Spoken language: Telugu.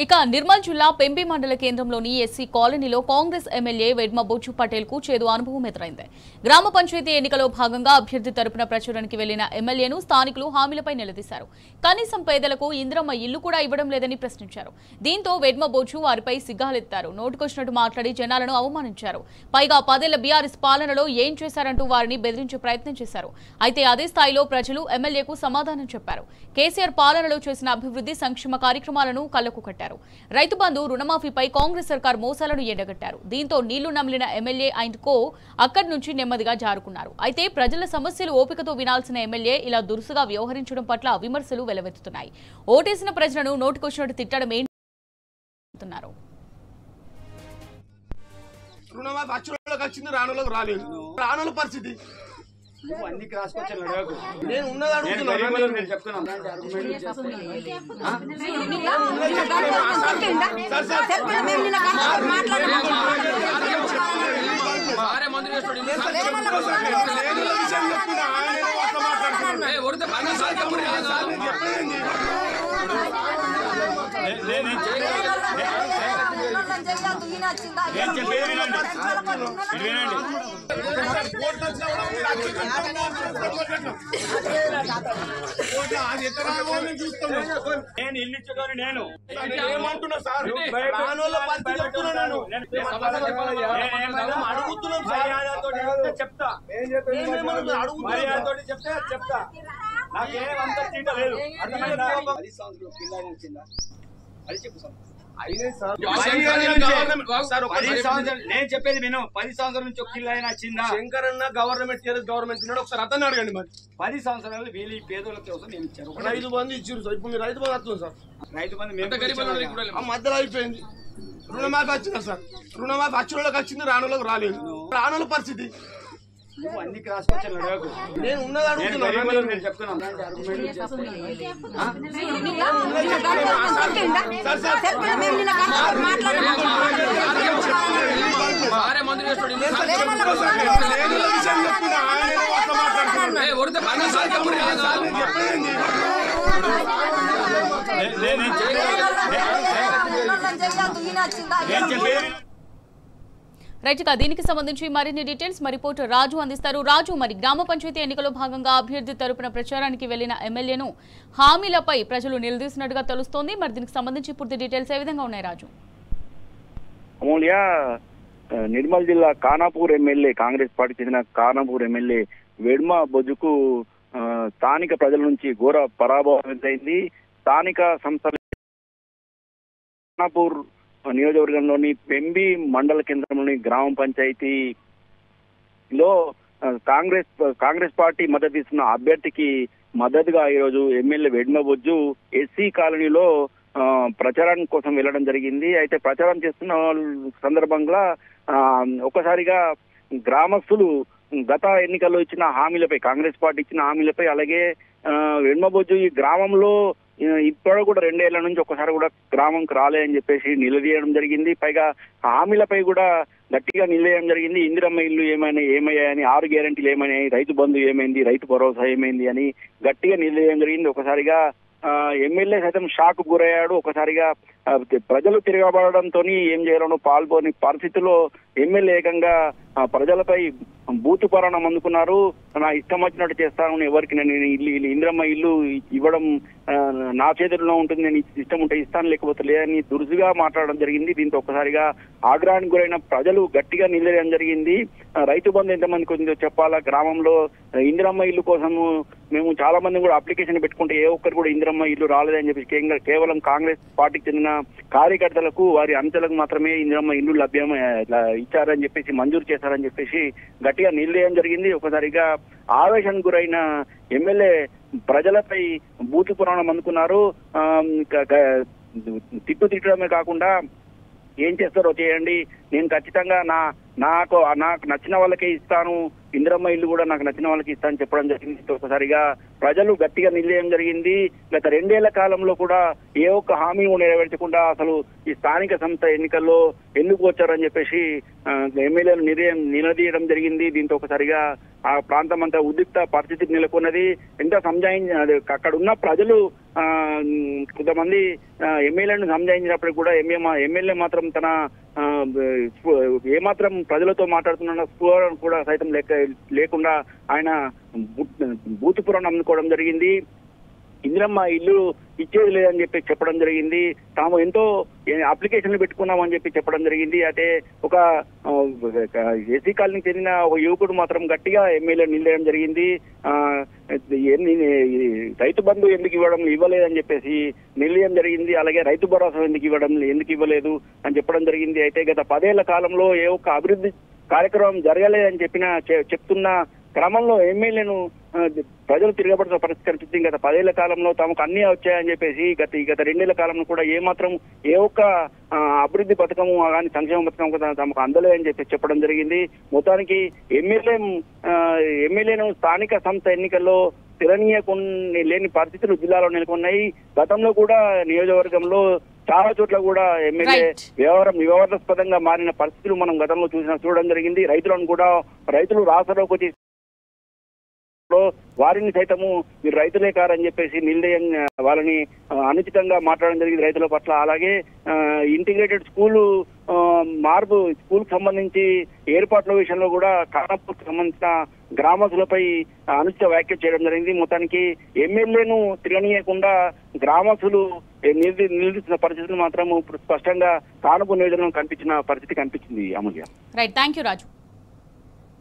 ఇక నిర్మల్ జిల్లా పెంబి మండల కేంద్రంలోని ఎస్సీ కాలనీలో కాంగ్రెస్ ఎమ్మెల్యే వెడ్మ బొచ్చు పటేల్ కు చేదు అనుభవం ఎదురైంది. గ్రామ పంచాయతీ ఎన్నికలో భాగంగా అభ్యర్థి తరపున ప్రచారానికి వెళ్లిన ఎమ్మెల్యేను స్థానికులు హామీలపై నిలదీశారు. కనీసం పేదలకు ఇందిరమ్మ ఇల్లు కూడా ఇవ్వడం లేదని ప్రశ్నించారు. దీంతో వెడ్మ బొచ్చు వారిపై సిగ్గాలెత్తారు. నోటుకొచ్చినట్టు మాట్లాడి జనాలను అవమానించారు. పైగా 10 ఏళ్ల బీఆర్ఎస్ పాలనలో ఏం చేశారంటూ వారిని బెదిరించే ప్రయత్నం చేశారు. అయితే అదే స్థాయిలో ప్రజలు ఎమ్మెల్యేకు సమాధానం చెప్పారు. కేసీఆర్ పాలనలో చేసిన అభివృద్ధి సంక్షేమ కార్యక్రమాలను కళ్లకు కట్టారు. రైతు బంధు రుణమాఫీపై కాంగ్రెస్ సర్కార్ మోసాలను ఎండగట్టారు. దీంతో నీళ్లు నమిలిన ఎమ్మెల్యే అండ్ కో అక్కడి నుంచి నెమ్మదిగా జారుకున్నారు. అయితే ప్రజల సమస్యలు ఓపికతో వినాల్సిన ఎమ్మెల్యే ఇలా దురుసుగా వ్యవహరించడం పట్ల విమర్శలు వెలువెత్తుతున్నాయి. ఓటేసిన ప్రజలను నోటుకొచ్చినట్టు తిట్టడం ఏంటన్నారు. పరిస్థితి అన్ని రాసుకొచ్చాను నేను ఉన్నది అడుగుతున్నాను. నేను ఇల్లు ఇచ్చేదాన్ని నేను ఏమంటున్నా సార్, చెప్తా చెప్తా నాకేమంత తీట లేదు. అర్థమైందా? 10 సంవత్సరాలు కింద వచ్చిందా అది చెప్పు సార్. నేను చెప్పేది విను. 10 సంవత్సరాల నుంచి ఒక ఇల్లు అయినా వచ్చిందా? శంకరన్న గవర్నమెంట్ ఉన్నాడు, ఒకసారి అతన్ని అడగండి. మరి 10 సంవత్సరాలు వీళ్ళు పేదల కోసం నేను ఇచ్చారు. రైతు బంధు ఇచ్చారు సార్. ఇప్పుడు రైతు బంధు వస్తుంది సార్. రైతు బంధు మధ్యలో అయిపోయింది. రుణమాఫీ వచ్చిందా సార్? రుణమాఫీ వచ్చేళ్ళకి వచ్చింది, రానులకు రాలేదు. రానుల పరిస్థితి అన్ని రాసుకొచ్చాను. నేను ఉన్నది అడుగుతున్నాను. నేను చెప్తున్నాను. రైట్ గా దీనికి సంబంధించి మరిన్ని డీటెయిల్స్ మా రిపోర్టర్ రాజు అందిస్తారు. రాజు, మరి గ్రామ పంచాయతీ ఎన్నికలో భాగంగా అభ్యర్థి తరపున ప్రచారానికి వెళ్లిన ఎమ్మెల్యేను హామీలపై ప్రజలు నిలదీసినట్టుగా తెలుస్తోంది. మరి దీనికి సంబంధించి పూర్తి డీటెయిల్స్ ఏ విధంగా ఉన్నాయి రాజు? అమూల్య, నిర్మల్ జిల్లా ఖానాపూర్ ఎమ్మెల్యే, కాంగ్రెస్ పార్టీ చెందిన ఖానాపూర్ ఎమ్మెల్యే వెడ్మ బొజ్జుకు స్థానిక ప్రజల నుంచి ఘోర పరాభవం ఎదురైంది. స్థానిక సంస్థల ఖానాపూర్ నియోజకవర్గంలోని పెంబి మండల కేంద్రంలోని గ్రామ పంచాయతీలో కాంగ్రెస్ పార్టీ మద్దతు ఇస్తున్న అభ్యర్థికి మద్దతుగా ఈరోజు ఎమ్మెల్యే వెడ్మ బొజ్జు ఎస్సీ కాలనీలో ప్రచారం కోసం వెళ్లడం జరిగింది. అయితే ప్రచారం చేస్తున్న సందర్భంగా ఒక్కసారిగా గ్రామస్తులు గత ఎన్నికల్లో ఇచ్చిన హామీలపై, కాంగ్రెస్ పార్టీ ఇచ్చిన హామీలపై, అలాగే వెడ్మ బొజ్జు ఈ గ్రామంలో ఇప్పుడు కూడా 2 ఏళ్ల నుంచి ఒక్కసారి కూడా గ్రామంకి రాలేదని చెప్పేసి నిలదీయడం జరిగింది. పైగా హామీలపై కూడా గట్టిగా నిలదీయడం జరిగింది. ఇందిరమ్మ ఇల్లు ఏమయ్యాయని, 6 గ్యారెంటీలు ఏమైనాయి, రైతు బంధు ఏమైంది, రైతు భరోసా ఏమైంది అని గట్టిగా నిలదీయడం జరిగింది. ఒకసారిగా ఎమ్మెల్యే సైతం షాక్ గురయ్యాడు. ఒకసారిగా ప్రజలు తిరగబడడంతో ఏం చేయాలనో పాల్గొని పరిస్థితుల్లో ఎమ్మెల్యే ఏకంగా ప్రజలపై బూతు పరాణం అందుకున్నారు. నా ఇష్టం వచ్చినట్టు చేస్తాను, ఎవరికి నేను ఇందిరమ్మ ఇల్లు ఇవ్వడం నా చేతుల్లో ఉంటుంది, నేను ఇష్టం ఉంటే ఇస్తాను, లేకపోతే లేదని దురుసుగా మాట్లాడడం జరిగింది. దీంతో ఒక్కసారిగా ఆగ్రహానికి గురైన ప్రజలు గట్టిగా నిలదీయడం జరిగింది. రైతు బంధు ఎంతమందికి వచ్చిందో చెప్పాలా, గ్రామంలో ఇందిరమ్మ ఇల్లు కోసము మేము చాలా మంది కూడా అప్లికేషన్ పెట్టుకుంటే ఏ ఒక్కరు కూడా ఇందిరమ్మ ఇల్లు రాలేదని చెప్పి కేవలం కాంగ్రెస్ పార్టీకి చెందిన కార్యకర్తలకు, వారి అంచెలకు మాత్రమే ఇందిరమ్మ ఇల్లు ఇచ్చారని చెప్పేసి, మంజూరు చేశారని చెప్పేసి గట్టిగా నిలదీయడం జరిగింది. ఒకసారిగా ఆవేశానికి గురైన ఎమ్మెల్యే ప్రజలపై బూతు పురాణం అందుకున్నారు. తిట్టడమే కాకుండా ఏం చేస్తారో చేయండి, నేను ఖచ్చితంగా నాకు నచ్చిన వాళ్ళకే ఇస్తాను, ఇందిరమ్మ ఇల్లు కూడా నాకు నచ్చిన వాళ్ళకి ఇస్తానని చెప్పడం జరిగింది. ఒకసారిగా ప్రజలు గట్టిగా నిలయం జరిగింది. గత 2 ఏళ్ల కాలంలో కూడా ఏ ఒక్క హామీ నెరవేర్చకుండా అసలు ఈ స్థానిక సంస్థ ఎన్నికల్లో ఎందుకు వచ్చారని చెప్పేసి ఎమ్మెల్యేలు నిలదీయడం జరిగింది. దీంతో ఒకసారిగా ఆ ప్రాంతం అంతా ఉద్రిక్త పరిస్థితి నెలకొన్నది. ఎంత అక్కడ ఉన్న ప్రజలు కొంతమంది ఎమ్మెల్యేలను సంజాయించినప్పటికీ కూడా ఎమ్మెల్యే మాత్రం తన ఏమాత్రం ప్రజలతో మాట్లాడుతున్న స్పృహ కూడా సైతం లేకుండా ఆయన బూతుపురం అందుకోవడం జరిగింది. ఇందిరమ్మ ఇల్లు ఇచ్చేది లేదని చెప్పి చెప్పడం జరిగింది. తాము ఎంతో అప్లికేషన్లు పెట్టుకున్నామని చెప్పడం జరిగింది. అయితే ఒక ఎస్సీ కాలనీకి చెందిన ఒక యువకుడు మాత్రం గట్టిగా ఎమ్మెల్యే నిలదీయడం జరిగింది. రైతు బంధు ఎందుకు ఇవ్వలేదని చెప్పేసి నిలదీయడం జరిగింది. అలాగే రైతు భరోసా ఎందుకు ఇవ్వలేదు అని చెప్పడం జరిగింది. అయితే గత 10 ఏళ్ల కాలంలో ఏ ఒక్క అభివృద్ధి కార్యక్రమం జరగలేదని చెప్తున్న క్రమంలో ఎమ్మెల్యేను ప్రజలు తిరగబడుతున్న పరిస్థితి కనిపిస్తుంది. గత 10 ఏళ్ల కాలంలో తమకు అన్ని వచ్చాయని చెప్పేసి గత 2 ఏళ్ల కాలంలో కూడా ఏ ఒక్క అభివృద్ధి పథకము కానీ సంక్షేమ పథకం కూడా తమకు అందలేదని చెప్పడం జరిగింది. మొత్తానికి ఎమ్మెల్యేను స్థానిక సంస్థ ఎన్నికల్లో లేని పరిస్థితులు జిల్లాలో నెలకొన్నాయి. గతంలో కూడా నియోజకవర్గంలో చాలా చోట్ల కూడా ఎమ్మెల్యే వివాదాస్పదంగా మారిన పరిస్థితులు మనం గతంలో చూడడం జరిగింది. రైతులు రాష్ట్రంలోకి వచ్చి వారిని సైతము మీరు రైతులే కారని చెప్పేసి వాళ్ళని అనుచితంగా మాట్లాడడం జరిగింది రైతుల పట్ల. అలాగే ఇంటిగ్రేటెడ్ స్కూల్ సంబంధించి ఏర్పాట్ల విషయంలో కూడా ఖానాపూర్కి సంబంధించిన గ్రామస్తులపై అనుచిత వ్యాఖ్యలు చేయడం జరిగింది. మొత్తానికి ఎమ్మెల్యేను తిరగనీయకుండా గ్రామస్తులు నిలదీస్తున్న పరిస్థితులు మాత్రం స్పష్టంగా ఖానాపూర్ నియోజకవర్గం కనిపించిన పరిస్థితి కనిపించింది. Amulya. Right, thank you Raju.